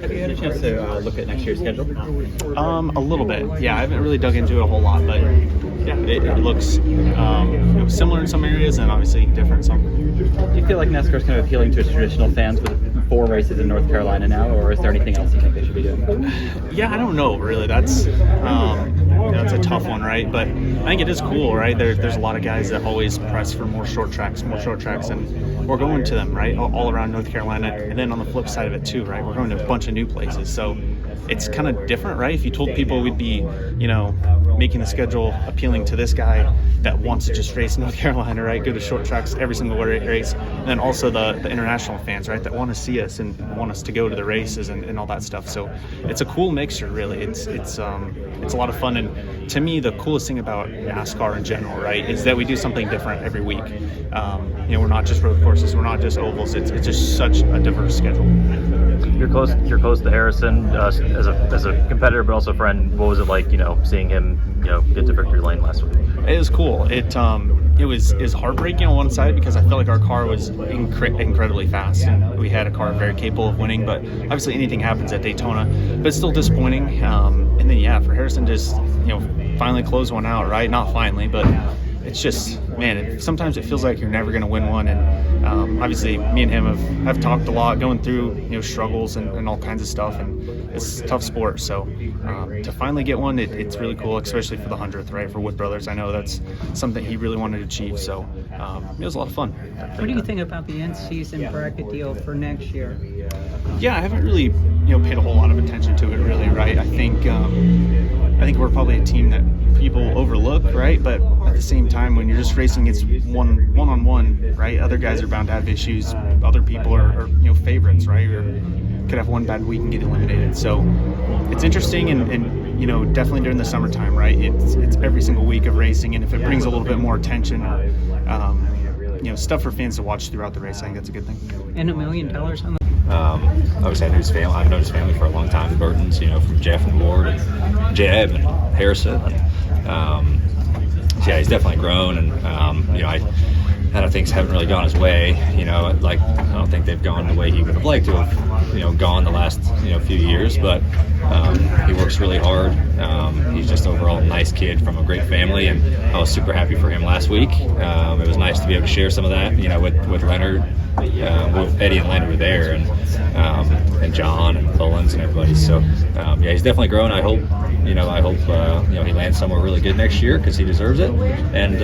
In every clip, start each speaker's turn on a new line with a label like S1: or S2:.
S1: Have you had a chance to look at next year's schedule?
S2: A little bit. Yeah, I haven't really dug into it a whole lot, but yeah, it looks similar in some areas and obviously different in some.
S1: Do you feel like NASCAR is kind of appealing to its traditional fans with 4 races in North Carolina now, or is there anything else you think they should be doing?
S2: Yeah, I don't know, really. That's that's a tough one, right? But I think it is cool, right? There's a lot of guys that always press for more short tracks, and we're going to them, right, all around North Carolina. And then on the flip side of it too, right, we're going to a bunch of new places. So it's kind of different, right? If you told people we'd be, making the schedule appealing to this guy that wants to just race North Carolina, right, go to short tracks every single race, and then also the international fans, right, that want to see us and want us to go to the races and all that stuff. So it's a cool mixture, really. It's a lot of fun, and to me, the coolest thing about NASCAR in general, right, is that we do something different every week. We're not just road courses, we're not just ovals. It's just such a diverse schedule.
S3: You're close to Harrison as a competitor, but also a friend. What was it like, seeing him, get to victory lane last week?
S2: It was cool. It was heartbreaking on one side because I felt like our car was incredibly fast, and we had a car very capable of winning. But obviously, anything happens at Daytona. But it's still disappointing. And then for Harrison just finally close one out, right? Not finally, but it's just, man, sometimes it feels like you're never going to win one. And obviously, me and him have talked a lot, going through struggles and all kinds of stuff, and it's a tough sport. So to finally get one, it's really cool, especially for the 100th, right? For Wood Brothers, I know that's something he really wanted to achieve. So it was a lot of fun.
S4: What do you think about the end-season bracket deal for next year?
S2: Yeah, I haven't really paid a whole lot of attention to it, really, right? I think we're probably a team that people overlook, right? But at the same time, when you're just racing, it's one-on-one, right? Other guys are bound to have issues. Other people are favorites, right? Or could have one bad week and get eliminated. So it's interesting, and definitely during the summertime, right? It's every single week of racing, and if it brings a little bit more attention, stuff for fans to watch throughout the race, I think that's a good thing.
S4: And $1 million on the.
S3: Obviously, I've known his family for a long time, the Burtons, from Jeff and Ward and Jeb and Harrison. He's definitely grown, and I don't think things haven't really gone his way. I don't think they've gone the way he would have liked to have, gone the last, few years. But he works really hard. He's just overall a nice kid from a great family, and I was super happy for him last week. It was nice to be able to share some of that, with Leonard. Both Eddie and Leonard were there, and John and Mullins and everybody. So he's definitely grown. I hope he lands somewhere really good next year because he deserves it, and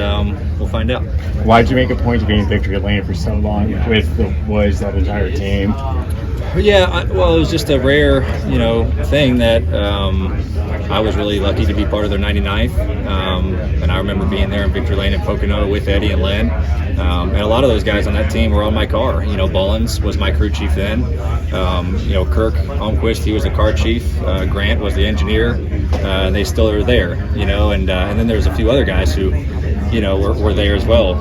S3: we'll find out.
S5: Why did you make a point of being in victory lane for so long with the Woods, that entire team?
S3: Yeah, it was just a rare, thing that I was really lucky to be part of their 99th, and I remember being there in victory lane in Pocono with Eddie and Len, and a lot of those guys on that team were on my car. Bullins was my crew chief then. Kirk Holmquist, he was the car chief. Grant was the engineer. They still are there, and then there's a few other guys who, were there as well,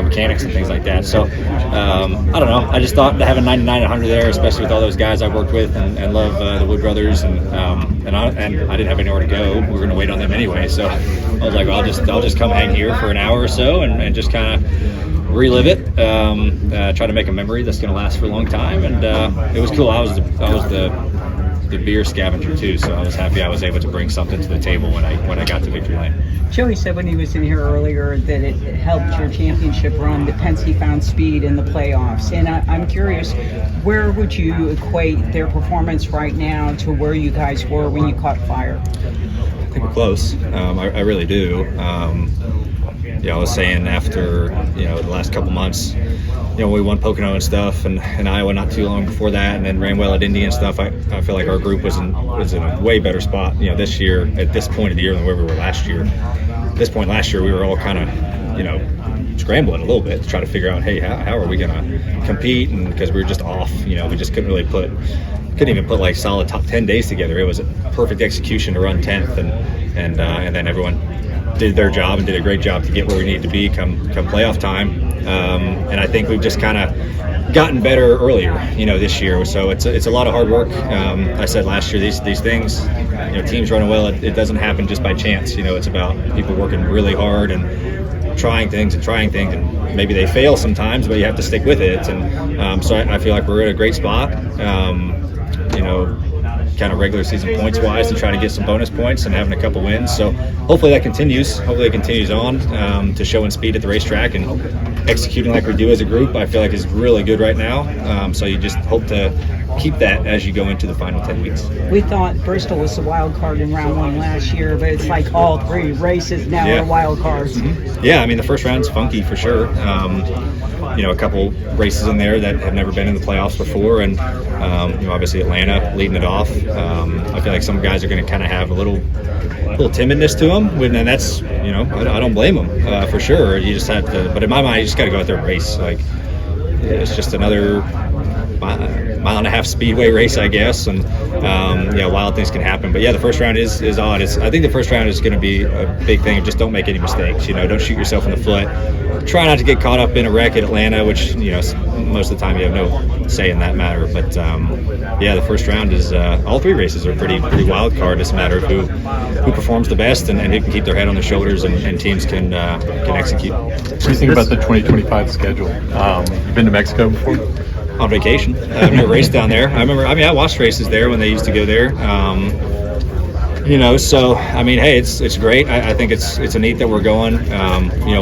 S3: mechanics and things like that. So I don't know. I just thought to have a 99 and 100 there, especially with all those guys I worked with and love the Wood Brothers, and I didn't have anywhere to go. We were going to wait on them anyway, so I was like, well, I'll just come hang here for an hour or so and just kind of relive it, try to make a memory that's going to last for a long time, and it was cool. I was the beer scavenger too, so I was happy I was able to bring something to the table when I got to victory lane.
S4: Joey said when he was in here earlier that it helped your championship run that Penske found speed in the playoffs, and I'm curious, where would you equate their performance right now to where you guys were when you caught fire?
S3: I think we're close. I really do. I was saying after the last couple months, we won Pocono and stuff, and Iowa not too long before that, and then ran well at Indy and stuff. I feel like our group was in a way better spot, this year at this point of the year than where we were last year. At this point last year, we were all kind of, scrambling a little bit to try to figure out, hey, how are we going to compete? And because we were just off, we just couldn't even put like solid top 10 days together. It was a perfect execution to run 10th, and then everyone did their job and did a great job to get where we needed to be come playoff time. And I think we've just kind of gotten better earlier, this year. So it's a lot of hard work. I said last year, these things, teams running well, it doesn't happen just by chance. It's about people working really hard and trying things, and maybe they fail sometimes, but you have to stick with it. And so I feel like we're in a great spot. kind of regular season points wise to try to get some bonus points and having a couple wins. So hopefully that continues. Hopefully it continues on to showing speed at the racetrack and executing like we do as a group. I feel like is really good right now. So you just hope to keep that as you go into the final 10 weeks.
S4: We thought Bristol was the wild card in round 1 last year, but it's like all 3 races now
S3: Yeah.
S4: are wild cards.
S3: Yeah, I mean, the first round's funky for sure. A couple races in there that have never been in the playoffs before, and obviously Atlanta leading it off. I feel like some guys are going to kind of have a little timidness to them, and that's I don't blame them for sure. You just have to, but in my mind, you just got to go out there and race. Like it's just another mile and a half speedway race, I guess, and wild things can happen. But yeah, the first round is odd. I think the first round is going to be a big thing. Just don't make any mistakes. Don't shoot yourself in the foot. Try not to get caught up in a wreck at Atlanta, which most of the time you have no say in that matter. But the first round is all 3 races are pretty wild card. It's a matter of who performs the best and who can keep their head on their shoulders and teams can execute.
S5: What do you think about the 2025 schedule? You've been to Mexico before?
S3: On vacation. I've never raced down there. I watched races there when they used to go there. So hey, it's great. I think it's a neat that we're going.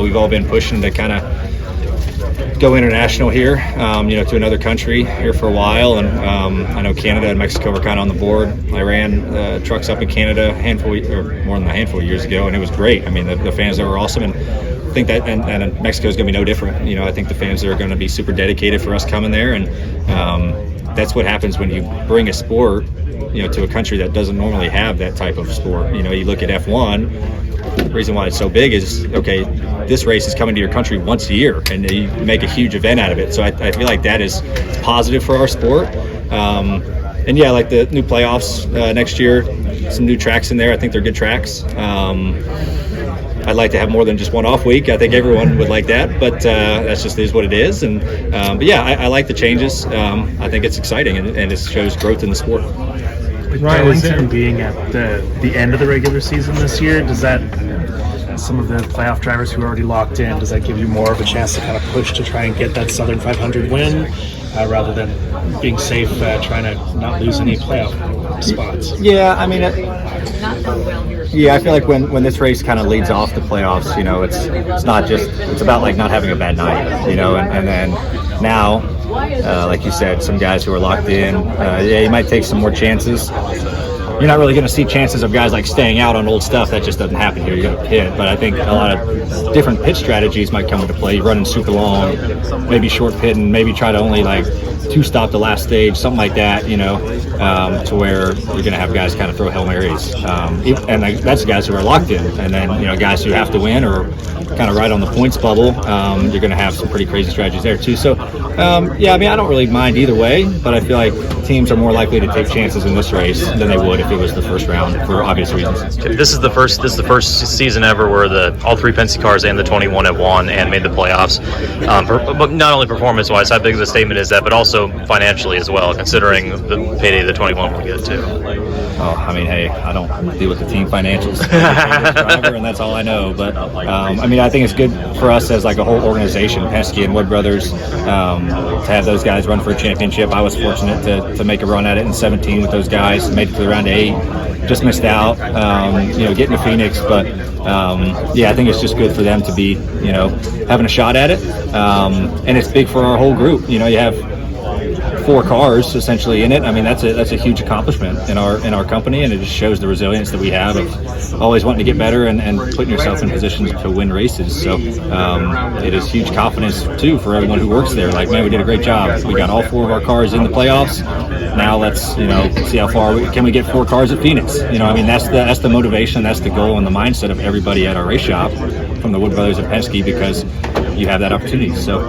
S3: We've all been pushing to kind of go international here, to another country here for a while. And I know Canada and Mexico were kind of on the board. I ran trucks up in Canada more than a handful of years ago, and it was great. The fans there were awesome, and I think that and Mexico is going to be no different. I think the fans are going to be super dedicated for us coming there, and that's what happens when you bring a sport to a country that doesn't normally have that type of sport. You look at F1, the reason why it's so big is, okay, this race is coming to your country once a year, and you make a huge event out of it. So I feel like that is positive for our sport. Like the new playoffs next year, some new tracks in there. I think they're good tracks. I'd like to have more than just one off week. I think everyone would like that, but that's just is what it is. And I like the changes. I think it's exciting, and it shows growth in the sport.
S6: With Darlington being at the end of the regular season this year, does that, some of the playoff drivers who are already locked in, does that give you more of a chance to kind of push to try and get that Southern 500 win rather than being safe, trying to not lose any playoff spots?
S3: Yeah, I feel like when this race kind of leads off the playoffs, it's not just, it's about like not having a bad night, and then now, like you said, some guys who are locked in, you might take some more chances. You're not really going to see chances of guys like staying out on old stuff. That just doesn't happen here. You're going to pit, but I think a lot of different pit strategies might come into play. Running super long, maybe short pitting, maybe try to only like 2-stop the last stage, something like that, to where you're going to have guys kind of throw Hail Marys. And that's guys who are locked in. And then, guys who have to win or kind of right on the points bubble, you're going to have some pretty crazy strategies there too. So, I don't really mind either way, but I feel like teams are more likely to take chances in this race than they would if it was the first round for obvious reasons.
S7: This is the first season ever where all 3 Penske cars and the 21 have won and made the playoffs. But not only performance-wise, how big of a statement is that, but also financially as well, considering the payday the 21 will get too.
S3: Hey, I don't deal with the team financials, driver, and that's all I know. But I think it's good for us as like a whole organization, Penske and Wood Brothers, to have those guys run for a championship. I was fortunate to make a run at it in 17 with those guys, made it to the round of 8, just missed out, getting to Phoenix. But I think it's just good for them to be, having a shot at it, and it's big for our whole group. You have 4 cars essentially in it. That's a huge accomplishment in our company, and it just shows the resilience that we have of always wanting to get better and putting yourself in positions to win races. So it is huge confidence too for everyone who works there. Like, man, we did a great job. We got all 4 of our cars in the playoffs. Now let's see how far can we get 4 cars at Phoenix. That's the motivation, that's the goal and the mindset of everybody at our race shop, from the Wood Brothers and Penske, because you have that opportunity. So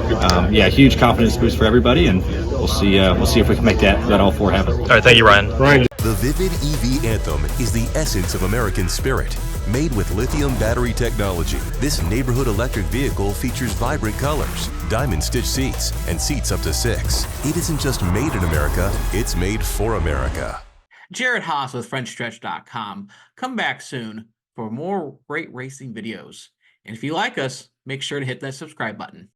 S3: huge confidence boost for everybody, and we'll see if we can make that all 4 happen.
S7: All right, thank you, Ryan.
S8: The Vivid EV Anthem is the essence of American spirit. Made with lithium battery technology, this neighborhood electric vehicle features vibrant colors, diamond stitch seats, and seats up to 6. It isn't just made in America, it's made for America.
S9: Jared Haas with Frontstretch.com. Come back soon for more great racing videos. And if you like us, make sure to hit that subscribe button.